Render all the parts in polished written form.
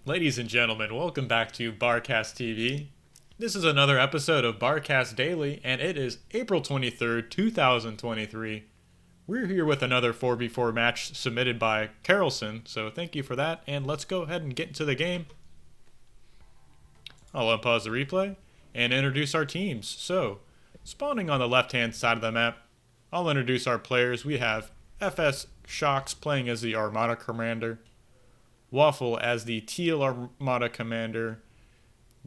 Ladies and gentlemen, welcome back to Barcast TV. This is another episode of Barcast Daily, and it is April 23rd, 2023. We're here with another 4v4 match submitted by Carlson, so thank you for that, and let's go ahead and get into the game. I'll unpause the replay and introduce our teams. So, spawning on the left-hand side of the map, I'll introduce our players. We have FS Shocks playing as the Armada Commander, Waffle as the Teal Armada Commander,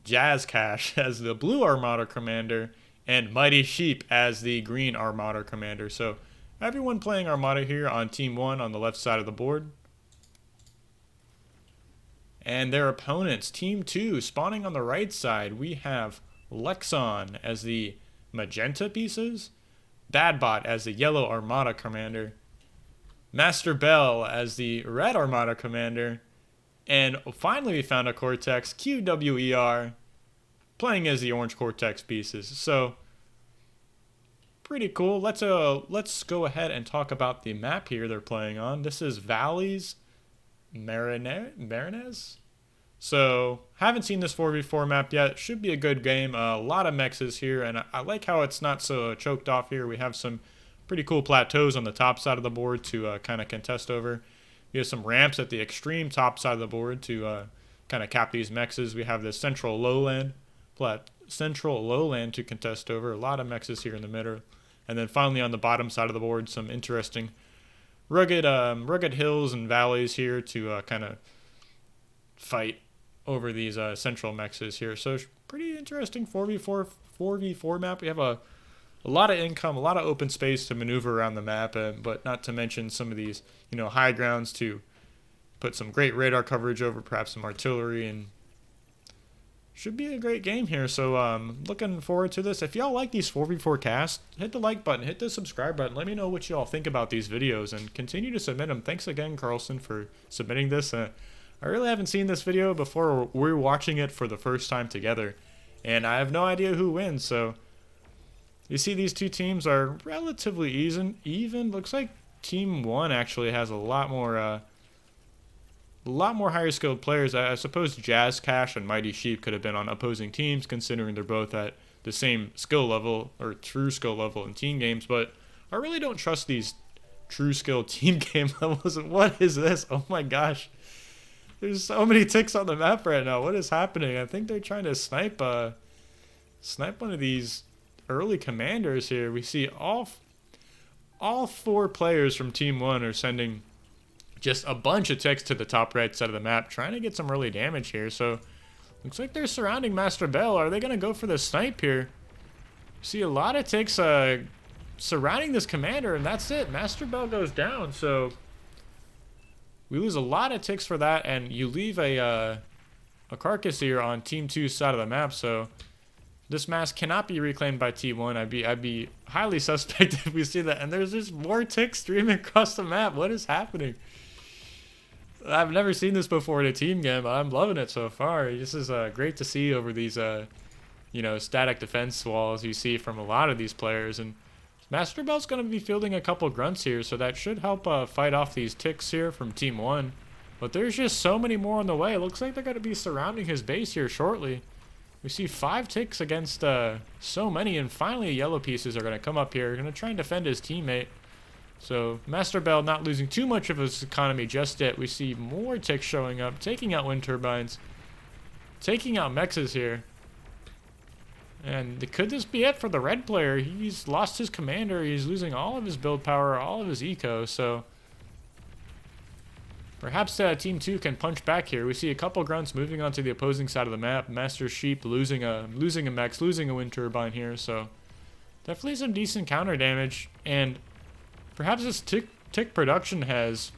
Jazz Cash as the Blue Armada Commander, and Mighty Sheep as the Green Armada Commander. So everyone playing Armada here on Team 1 on the left side of the board. And their opponents, Team 2, spawning on the right side, we have Lexon as the Magenta pieces, Badbot as the Yellow Armada Commander, Master Bell as the Red Armada Commander, and finally we found a Cortex, QWER, playing as the Orange Cortex pieces. So, pretty cool. Let's go ahead and talk about the map here they're playing on. This is Valleys Marinez? So, haven't seen this 4v4 map yet. Should be a good game. A lot of mexes here, and I like how it's not so choked off here. We have some pretty cool plateaus on the top side of the board to kind of contest over. We have some ramps at the extreme top side of the board to kind of cap these mexes. We have this central lowland to contest over. A lot of mexes here in the middle. And then finally on the bottom side of the board, some interesting rugged hills and valleys here to kind of fight over these central mexes here. So pretty interesting 4v4 map. We have a lot of income, a lot of open space to maneuver around the map, but not to mention some of these, high grounds to put some great radar coverage over, perhaps some artillery, and should be a great game here. So looking forward to this. If y'all like these 4v4 casts, hit the like button, hit the subscribe button. Let me know what y'all think about these videos, and continue to submit them. Thanks again, Carlson, for submitting this. I really haven't seen this video before. We're watching it for the first time together, and I have no idea who wins, so you see these two teams are relatively even. Looks like Team 1 actually has a lot more higher skilled players. I suppose Jazz Cash and Mighty Sheep could have been on opposing teams, considering they're both at the same skill level, or true skill level in team games, but I really don't trust these true skill team game levels. What is this? Oh my gosh. There's so many ticks on the map right now. What is happening? I think they're trying to snipe one of these early commanders here. We see all four players from Team 1 are sending just a bunch of ticks to the top right side of the map, trying to get some early damage here. So looks like they're surrounding Master Bell. Are they going to go for the snipe here? See a lot of ticks surrounding this commander, and that's it. Master Bell goes down. So we lose a lot of ticks for that, and you leave a carcass here on Team 2's side of the map. So this mask cannot be reclaimed by T1. I'd be highly suspect if we see that. And there's just more ticks streaming across the map. What is happening? I've never seen this before in a team game, but I'm loving it so far. This is great to see over these, static defense walls you see from a lot of these players. And Master Bell's going to be fielding a couple grunts here, so that should help fight off these ticks here from Team 1. But there's just so many more on the way. It looks like they're going to be surrounding his base here shortly. We see 5 ticks against so many, and finally yellow pieces are going to come up here. Going to try and defend his teammate. So Master Bell not losing too much of his economy just yet. We see more ticks showing up, taking out wind turbines, taking out mexes here. And could this be it for the red player? He's lost his commander. He's losing all of his build power, all of his eco. So perhaps Team 2 can punch back here. We see a couple grunts moving onto the opposing side of the map. Master Sheep losing a mex, losing a wind turbine here. So definitely some decent counter damage. And perhaps this tick production has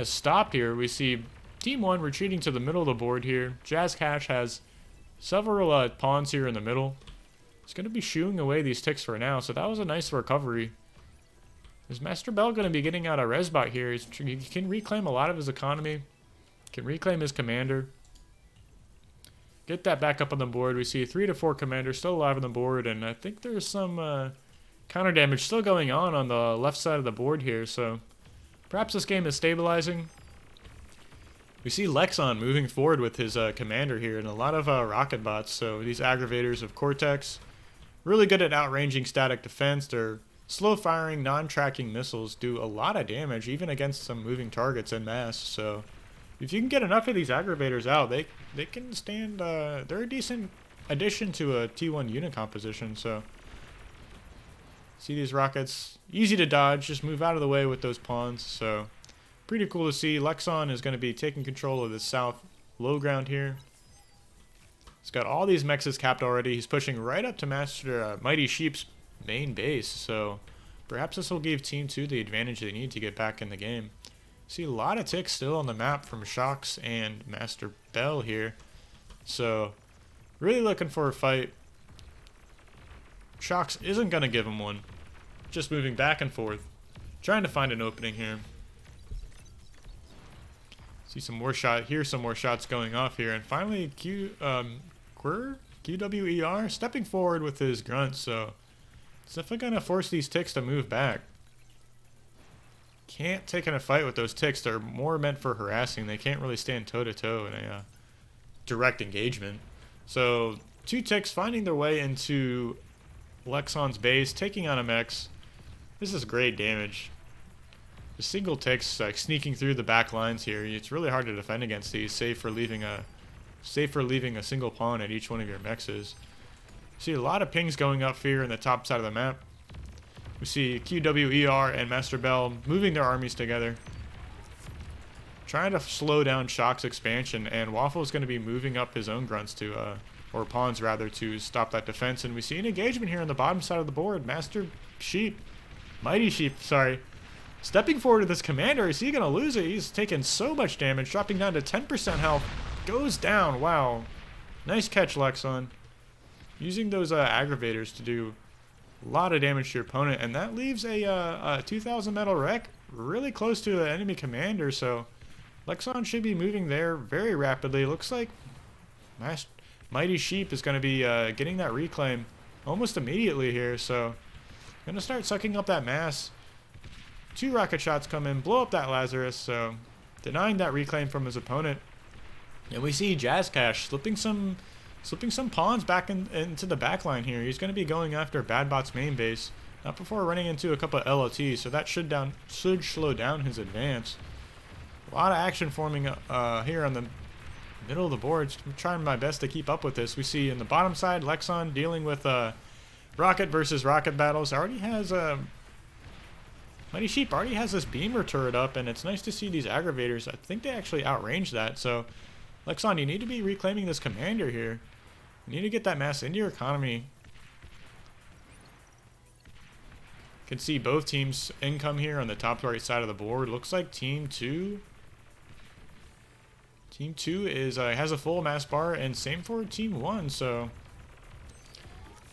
stopped here. We see Team 1 retreating to the middle of the board here. Jazz Cash has several pawns here in the middle. He's going to be shooing away these ticks for now. So that was a nice recovery. Is Master Bell going to be getting out a resbot here? He can reclaim a lot of his economy. Can reclaim his commander. Get that back up on the board. We see 3 to 4 commanders still alive on the board. And I think there's some counter damage still going on the left side of the board here. So perhaps this game is stabilizing. We see Lexon moving forward with his commander here and a lot of rocket bots. So these aggravators of Cortex, really good at outranging static defense. Their slow firing, non-tracking missiles do a lot of damage, even against some moving targets en masse. So if you can get enough of these aggravators out, they can stand. They're a decent addition to a T1 unit composition. So see these rockets, easy to dodge, just move out of the way with those pawns. So pretty cool to see. Lexon is going to be taking control of the south low ground here. He's got all these mechs capped already. He's pushing right up to Master Mighty Sheep's main base. So perhaps this will give Team 2 the advantage they need to get back in the game. See a lot of ticks still on the map from Shocks and Master Bell here. So really looking for a fight. Shocks isn't going to give him one. Just moving back and forth. Trying to find an opening here. See some more some more shots going off here. And finally, QWER stepping forward with his grunt. So it's definitely going to force these ticks to move back. Can't take in a fight with those ticks. They're more meant for harassing. They can't really stand toe-to-toe in a direct engagement. So two ticks finding their way into Lexon's base, taking on a mechs. This is great damage. The single ticks like sneaking through the back lines here. It's really hard to defend against these, save for leaving a single pawn at each one of your mexes. See a lot of pings going up here in the top side of the map. We see QWER and Master Bell moving their armies together, trying to slow down Shock's expansion, and Waffle is going to be moving up his own grunts or pawns rather, to stop that defense. And we see an engagement here on the bottom side of the board. Mighty Sheep, sorry. Stepping forward to this commander. Is he going to lose it? He's taken so much damage, dropping down to 10% health. Goes down. Wow. Nice catch, Lexon. Using those aggravators to do a lot of damage to your opponent. And that leaves a 2,000 metal wreck really close to the enemy commander. So Lexon should be moving there very rapidly. Looks like Mighty Sheep is going to be getting that reclaim almost immediately here. So going to start sucking up that mass. 2 rocket shots come in, blow up that Lazarus, so denying that reclaim from his opponent. And we see Jazz Cash slipping some pawns back into the back line here. He's going to be going after Badbot's main base, not before running into a couple of LOTs, so that should slow down his advance. A lot of action forming here on the middle of the board. I'm trying my best to keep up with this. We see in the bottom side, Lexon dealing with rocket versus rocket battles. Mighty Sheep already has this beamer turret up, and it's nice to see these aggravators. I think they actually outrange that. So Lexon, you need to be reclaiming this commander here. You need to get that mass into your economy. You can see both teams' income here on the top right side of the board. Looks like Team 2 has a full mass bar, and same for Team 1. So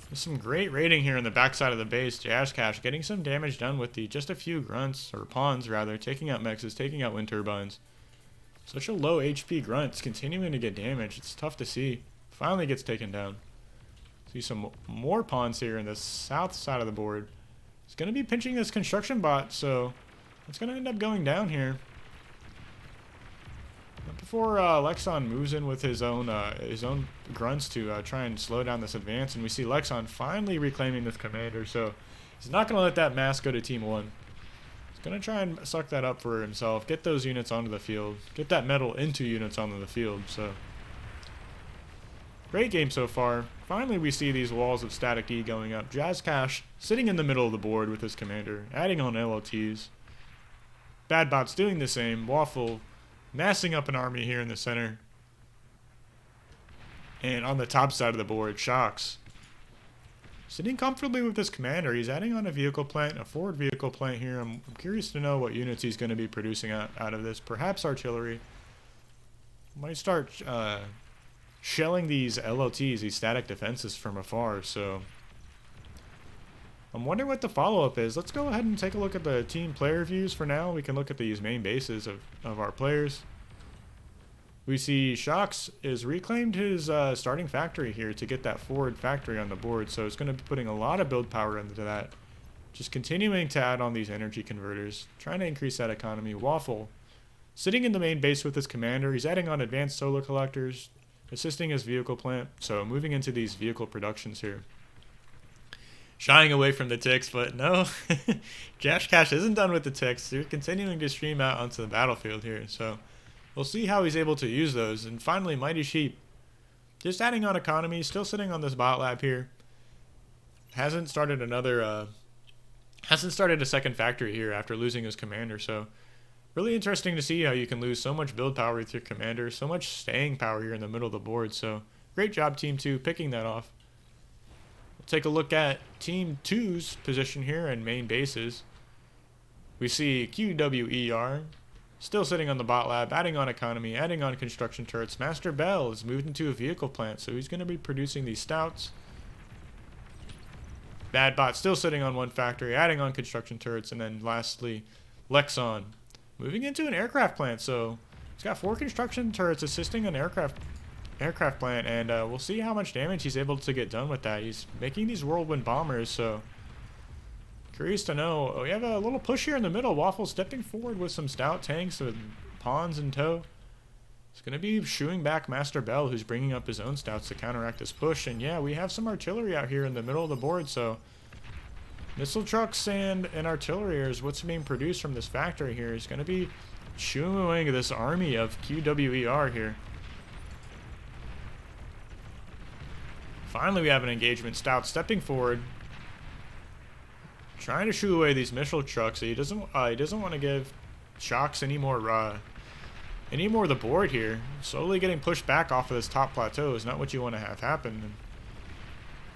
there's some great raiding here on the backside of the base. Jazz Cash getting some damage done with just a few grunts, or pawns rather, taking out mexes, taking out wind turbines. Such a low HP grunt, continuing to get damage. It's tough to see. Finally gets taken down. See some more pawns here in the south side of the board. He's going to be pinching this construction bot, so it's going to end up going down here. Before Lexon moves in with his own grunts to try and slow down this advance, and we see Lexon finally reclaiming this commander, so he's not going to let that mass go to Team 1. He's going to try and suck that up for himself, get those units onto the field, get that metal into units onto the field. So great game so far. Finally we see these walls of static D going up. Jazz Cash sitting in the middle of the board with his commander, adding on LOTs. Badbot's doing the same. Waffle massing up an army here in the center. And on the top side of the board, Shocks sitting comfortably with this commander. He's adding on a vehicle plant, a forward vehicle plant here. I'm curious to know what units he's going to be producing out of this. Perhaps artillery. Might start shelling these LOTs, these static defenses from afar. So I'm wondering what the follow-up is. Let's go ahead and take a look at the team player views for now. We can look at these main bases of our players. We see Shocks is reclaimed his starting factory here to get that forward factory on the board. So it's going to be putting a lot of build power into that. Just continuing to add on these energy converters, trying to increase that economy. Waffle sitting in the main base with his commander. He's adding on advanced solar collectors, assisting his vehicle plant. So moving into these vehicle productions here. Shying away from the ticks, but no, Jazz Cash isn't done with the ticks. They're continuing to stream out onto the battlefield here. So we'll see how he's able to use those. And finally, Mighty Sheep, just adding on economy, still sitting on this bot lab here. Hasn't started a second factory here after losing his commander. So really interesting to see how you can lose so much build power with your commander, so much staying power here in the middle of the board. So great job, Team 2, picking that off. We'll take a look at Team 2's position here and main bases. We see QWER still sitting on the bot lab, adding on economy, adding on construction turrets. Master Bell is moved into a vehicle plant, so he's going to be producing these stouts. Bad Bot still sitting on one factory, adding on construction turrets. And then lastly, Lexon moving into an aircraft plant. So he's got 4 construction turrets assisting an aircraft plant, and we'll see how much damage he's able to get done with that. He's making these whirlwind bombers, so curious to know. We have a little push here in the middle. Waffle stepping forward with some stout tanks with pawns in tow. It's going to be shooing back Master Bell, who's bringing up his own stouts to counteract this push. And yeah, we have some artillery out here in the middle of the board, so missile trucks and artillery is what's being produced from this factory here. Is going to be shooing away this army of QWER here. Finally, we have an engagement. Stout stepping forward, trying to shoo away these missile trucks. He doesn't want to give Shocks any more of the board here. Slowly getting pushed back off of this top plateau is not what you want to have happen. And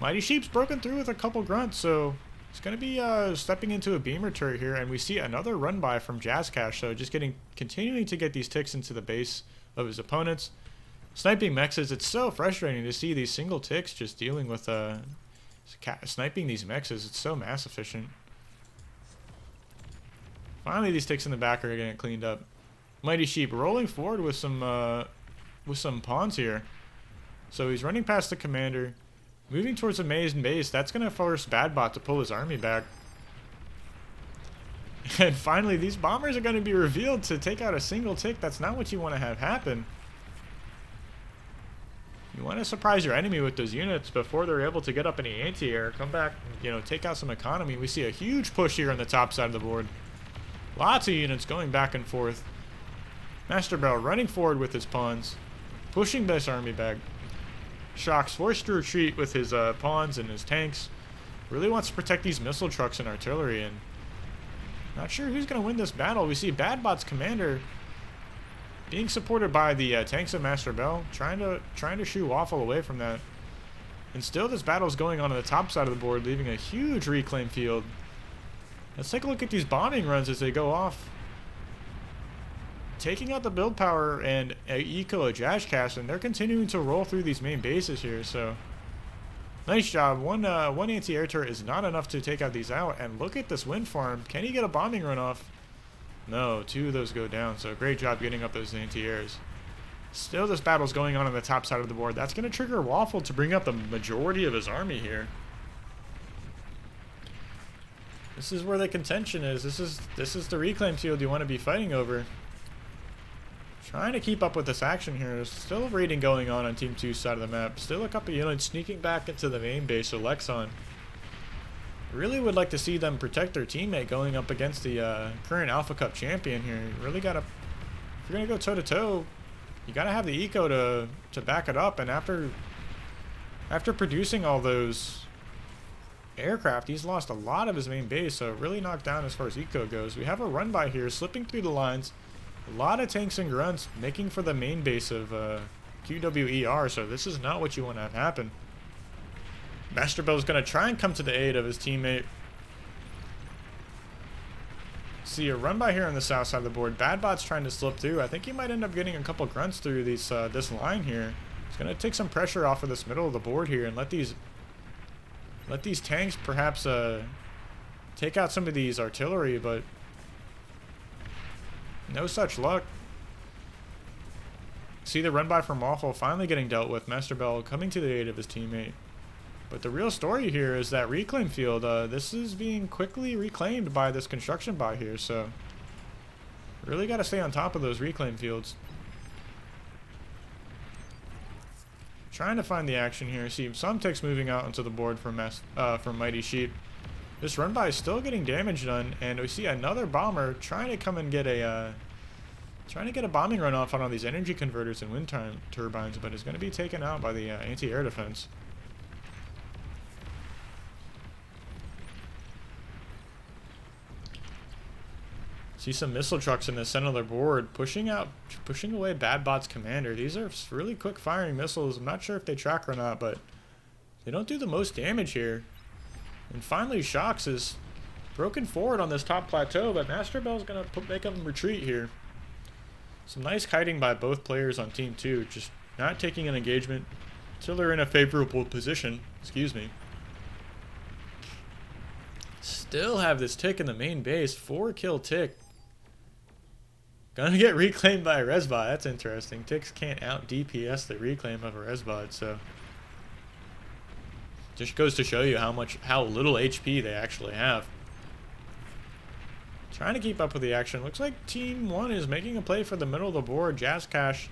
Mighty Sheep's broken through with a couple grunts, so it's going to be stepping into a beamer turret here, and we see another run by from Jazz Cash. So just continuing to get these ticks into the base of his opponents. Sniping mexes, it's so frustrating to see these single ticks just dealing with sniping these mexes. It's so mass efficient. Finally, these ticks in the back are getting cleaned up. Mighty Sheep rolling forward with some pawns here. So he's running past the commander, moving towards the main base. That's going to force Bad Bot to pull his army back. And finally, these bombers are going to be revealed to take out a single tick. That's not what you want to have happen. You want to surprise your enemy with those units before they're able to get up any anti-air. Come back, take out some economy. We see a huge push here on the top side of the board. Lots of units going back and forth. Master Bell running forward with his pawns, pushing this army back. Shocks forced to retreat with his pawns and his tanks. Really wants to protect these missile trucks and artillery, and not sure who's going to win this battle. We see Bad Bot's commander being supported by the tanks of Master Bell, trying to shoo Waffle away from that. And still this battle is going on the top side of the board, leaving a huge reclaim field. Let's take a look at these bombing runs as they go off. Taking out the build power and eco of Jazz Cash, and they're continuing to roll through these main bases here, so nice job. One anti-air turret is not enough to take out these out, and look at this wind farm. Can he get a bombing run off? No, 2 of those go down, so great job getting up those anti-airs. Still, this battle's going on the top side of the board. That's going to trigger Waffle to bring up the majority of his army here. This is where the contention is. This is the reclaim field you want to be fighting over. Trying to keep up with this action here. There's still a raiding going on Team 2's side of the map. Still a couple units sneaking back into the main base of Lexon. Really would like to see them protect their teammate going up against the current Alpha Cup champion here. You really gotta, if you're gonna go toe to toe, you gotta have the eco to back it up. And after producing all those aircraft, he's lost a lot of his main base, so really knocked down as far as eco goes. We have a run by here, slipping through the lines. A lot of tanks and grunts making for the main base of QWER, so this is not what you want to have happen. Master Bell is going to try and come to the aid of his teammate. See a run by here on the south side of the board. Bad Bot's trying to slip through. I think he might end up getting a couple grunts through this line here. He's going to take some pressure off of this middle of the board here and let these tanks perhaps take out some of these artillery, but no such luck. See the run by from Waffle finally getting dealt with. Master Bell coming to the aid of his teammate. But the real story here is that reclaim field. This is being quickly reclaimed by this construction buy here. So Really got to stay on top of those reclaim fields. Trying to find the action here. See some ticks moving out onto the board from Mighty Sheep. This run by is still getting damage done, and we see another bomber trying to come and get a bombing run off on all these energy converters and wind turbines, but is going to be taken out by the anti-air defense. See some missile trucks in the center of their board, pushing away Bad Bot's commander. These are really quick firing missiles. I'm not sure if they track or not, but they don't do the most damage here. And finally, Shox is broken forward on this top plateau, but Master Bell's going to make them retreat here. Some nice kiting by both players on Team 2, just not taking an engagement until they're in a favorable position. Excuse me. Still have this tick in the main base, 4-kill tick. Gonna get reclaimed by a Resbot. That's interesting. Ticks can't out DPS the reclaim of a Resbot, so just goes to show you how little HP they actually have. Trying to keep up with the action. Looks like Team 1 is making a play for the middle of the board. Jazz Cash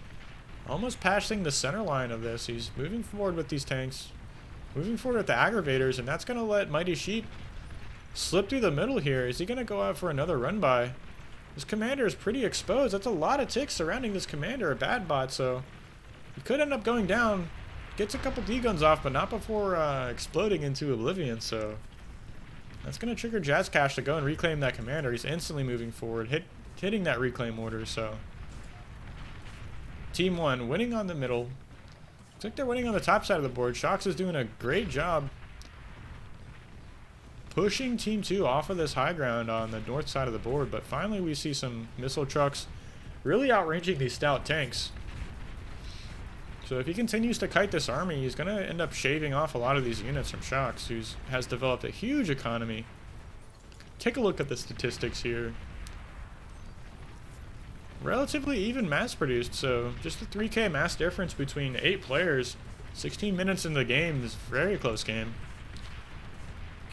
almost passing the center line of this. He's moving forward with these tanks, moving forward with the aggravators, and that's gonna let Mighty Sheep slip through the middle here. Is he gonna go out for another run by? This commander is pretty exposed. That's a lot of ticks surrounding this commander, a Bad Bot, so he could end up going down. Gets a couple D-guns off, but not before exploding into oblivion, so that's going to trigger Jazz Cash to go and reclaim that commander. He's instantly moving forward, hitting that reclaim order, so Team 1 winning on the middle. Looks like they're winning on the top side of the board. Shox is doing a great job pushing Team 2 off of this high ground on the north side of the board, but finally we see some missile trucks really outranging these stout tanks. So if he continues to kite this army, he's going to end up shaving off a lot of these units from Shox, who has developed a huge economy. Take a look at the statistics here. Relatively even mass produced, so just a 3k mass difference between 8 players. 16 minutes in the game is a very close game.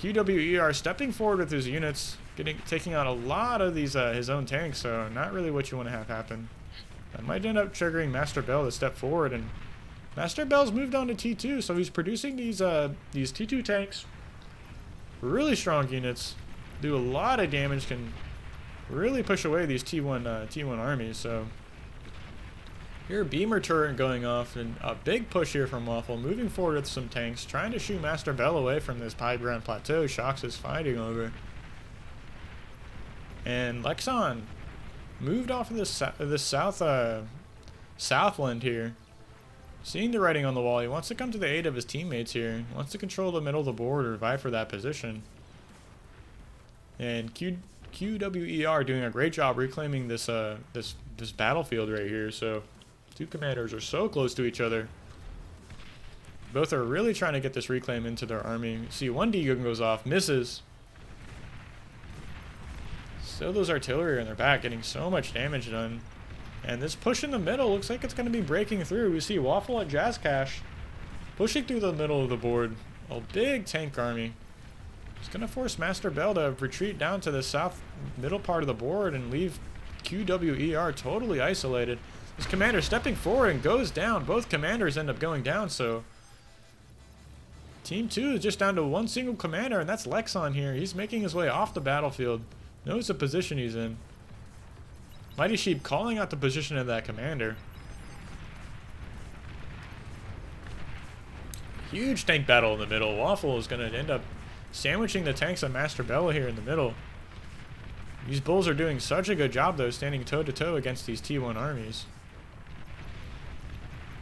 QWER stepping forward with his units, taking out a lot of these his own tanks, so not really what you want to have happen. That might end up triggering Master Bell to step forward, and Master Bell's moved on to T2, so he's producing these T2 tanks. Really strong units, do a lot of damage, can really push away these T1 armies. So here, beamer turret going off, and a big push here from Waffle, moving forward with some tanks, trying to shoot Master Bell away from this high ground plateau Shox is fighting over. And Lexon moved off of this southland here. Seeing the writing on the wall, he wants to come to the aid of his teammates here. He wants to control the middle of the board or vie for that position. And QWER doing a great job reclaiming this this battlefield right here. So two commanders are so close to each other. Both are really trying to get this reclaim into their army. See, one D-gun goes off, misses. Still those artillery are in their back, getting so much damage done. And this push in the middle looks like it's going to be breaking through. We see Waffle at Jazz Cash pushing through the middle of the board. A big tank army. It's going to force Master Bell to retreat down to the south middle part of the board and leave QWER totally isolated. This commander stepping forward and goes down. Both commanders end up going down, so Team 2 is just down to one single commander, and that's Lexon here. He's making his way off the battlefield. Knows the position he's in. Mighty Sheep calling out the position of that commander. Huge tank battle in the middle. Waffle is going to end up sandwiching the tanks on Master Bella here in the middle. These bulls are doing such a good job, though, standing toe-to-toe against these T1 armies.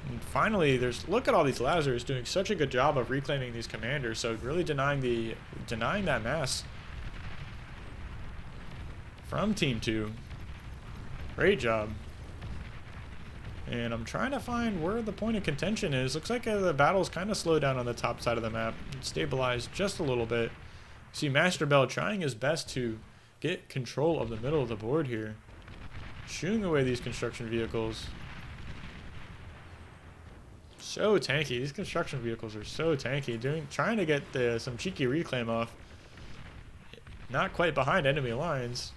And finally, look at all these lasers doing such a good job of reclaiming these commanders, so really denying that mass from Team 2. Great job. And I'm trying to find where the point of contention is. Looks like the battle's kind of slowed down on the top side of the map. Stabilized just a little bit. See Master Bell trying his best to get control of the middle of the board here. Shooing away these construction vehicles. So tanky. These construction vehicles are so tanky. Trying to get some cheeky reclaim off. Not quite behind enemy lines.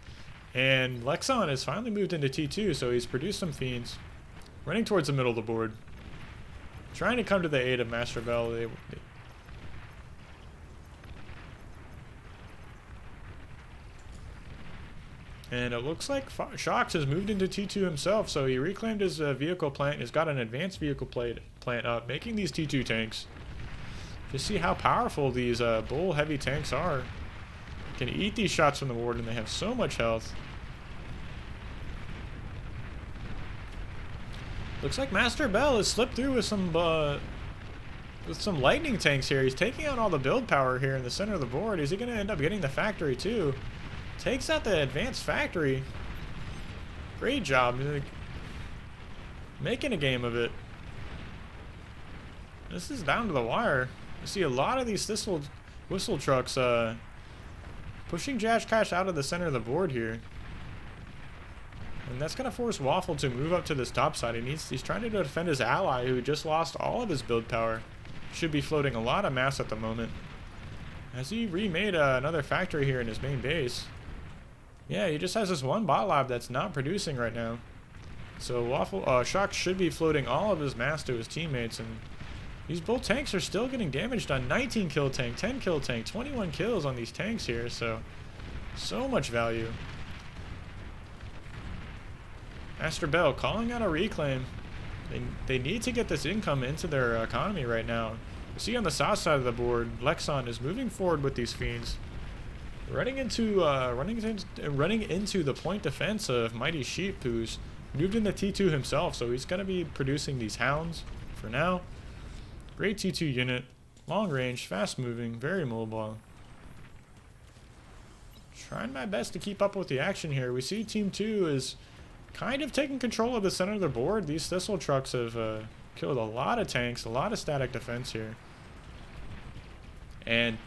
And Lexon has finally moved into T2, so he's produced some fiends. Running towards the middle of the board. Trying to come to the aid of Master Bell. And it looks like Shox has moved into T2 himself, so he reclaimed his vehicle plant. He's got an advanced vehicle plant up, making these T2 tanks. Just see how powerful these bull heavy tanks are. Can eat these shots from the ward, and they have so much health. Looks like Master Bell has slipped through with some lightning tanks here. He's taking out all the build power here in the center of the board. Is he going to end up getting the factory too? Takes out the advanced factory. Great job. Making a game of it. This is down to the wire. You see a lot of these whistle trucks pushing Jazz Cash out of the center of the board here. And that's going to force Waffle to move up to this top side. He's trying to defend his ally who just lost all of his build power. Should be floating a lot of mass at the moment. Has he remade another factory here in his main base? Yeah, he just has this one bot lab that's not producing right now. So Shock should be floating all of his mass to his teammates, and these bull tanks are still getting damaged on 19 kill tank, 10 kill tank, 21 kills on these tanks here, so much value. Master Bell calling out a reclaim. They need to get this income into their economy right now. You see on the south side of the board, Lexon is moving forward with these fiends. Running into the point defense of Mighty Sheep, who's moved into T2 himself, so he's going to be producing these hounds for now. Great T2 unit, long range, fast moving, very mobile. Trying my best to keep up with the action here. We see Team 2 is kind of taking control of the center of the board. These Thistle trucks have killed a lot of tanks, a lot of static defense here. And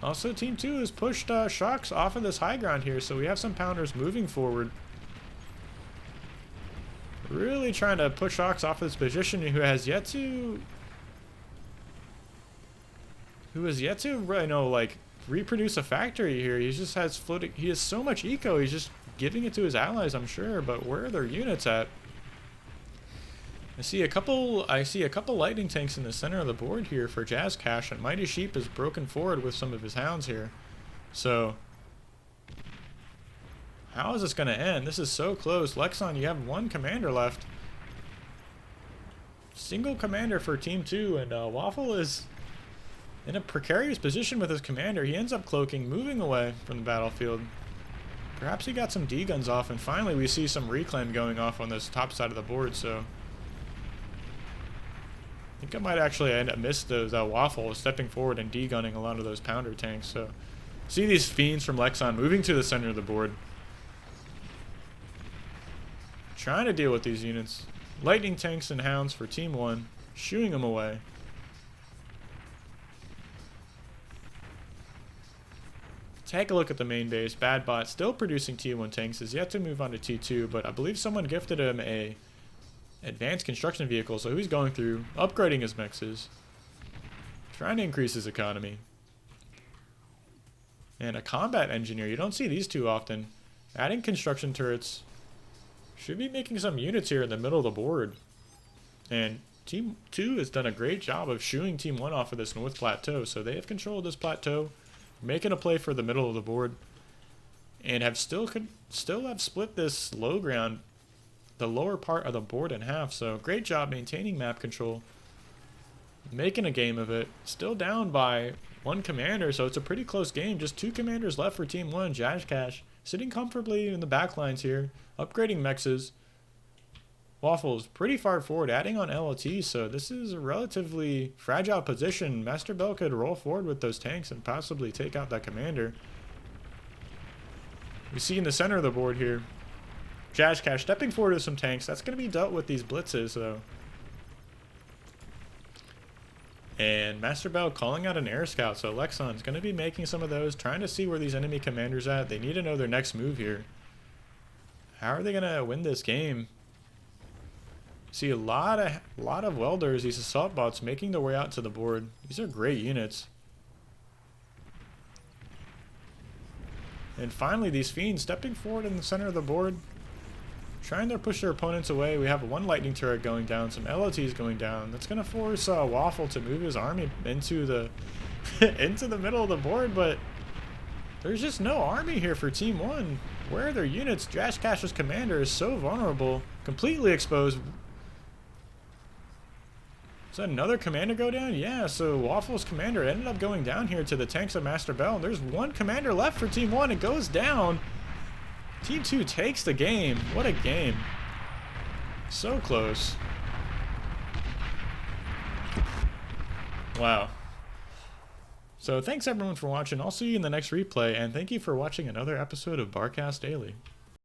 also Team 2 has pushed Shocks off of this high ground here, so we have some pounders moving forward. Really trying to push Shocks off of this position, who has yet to reproduce a factory here. He just has floating. He has so much eco. He's just giving it to his allies, I'm sure. But where are their units at? I see a couple lightning tanks in the center of the board here for Jazz Cash, and Mighty Sheep is broken forward with some of his hounds here. So how is this going to end? This is so close. Lexon, you have one commander left. Single commander for Team 2, and Waffle is in a precarious position with his commander. He ends up cloaking, moving away from the battlefield. Perhaps he got some D-guns off, and finally we see some reclaim going off on this top side of the board, so I think I might actually end up missed those Waffle stepping forward and D-gunning a lot of those pounder tanks. So see these fiends from Lexon moving to the center of the board. Trying to deal with these units. Lightning tanks and hounds for Team 1, shooing them away. Take a look at the main base. Bad Bot still producing T1 tanks, is yet to move on to T2, but I believe someone gifted him a advanced construction vehicle, so he's going through, upgrading his mixes, trying to increase his economy. And a combat engineer, you don't see these too often. Adding construction turrets. Should be making some units here in the middle of the board. And Team 2 has done a great job of shooing Team 1 off of this North Plateau, so they have control of this plateau, making a play for the middle of the board, and have still have split this low ground, the lower part of the board in half. So great job maintaining map control, making a game of it. Still down by one commander, so it's a pretty close game. Just two commanders left for Team 1. Jazz Cash sitting comfortably in the back lines here, upgrading mexes. Waffles pretty far forward, adding on LLT, so this is a relatively fragile position. Master Bell could roll forward with those tanks and possibly take out that commander. We see in the center of the board here, Jazz Cash stepping forward with some tanks. That's going to be dealt with these blitzes, though. And Master Bell calling out an air scout, so Lexon's going to be making some of those, trying to see where these enemy commanders at. They need to know their next move here. How are they going to win this game? See a lot of welders, these assault bots making their way out to the board. These are great units. And finally, these Fiends stepping forward in the center of the board, trying to push their opponents away. We have one lightning turret going down, some LOTs going down. That's going to force Waffle to move his army into the into the middle of the board, but there's just no army here for Team 1. Where are their units? Jazz Cash's commander is so vulnerable, completely exposed. Is that another commander go down? Yeah, so Waffle's commander ended up going down here to the tanks of Master Bell. There's one commander left for Team 1. It goes down. Team 2 takes the game. What a game. So close. Wow. So thanks everyone for watching. I'll see you in the next replay, and thank you for watching another episode of Barcast Daily.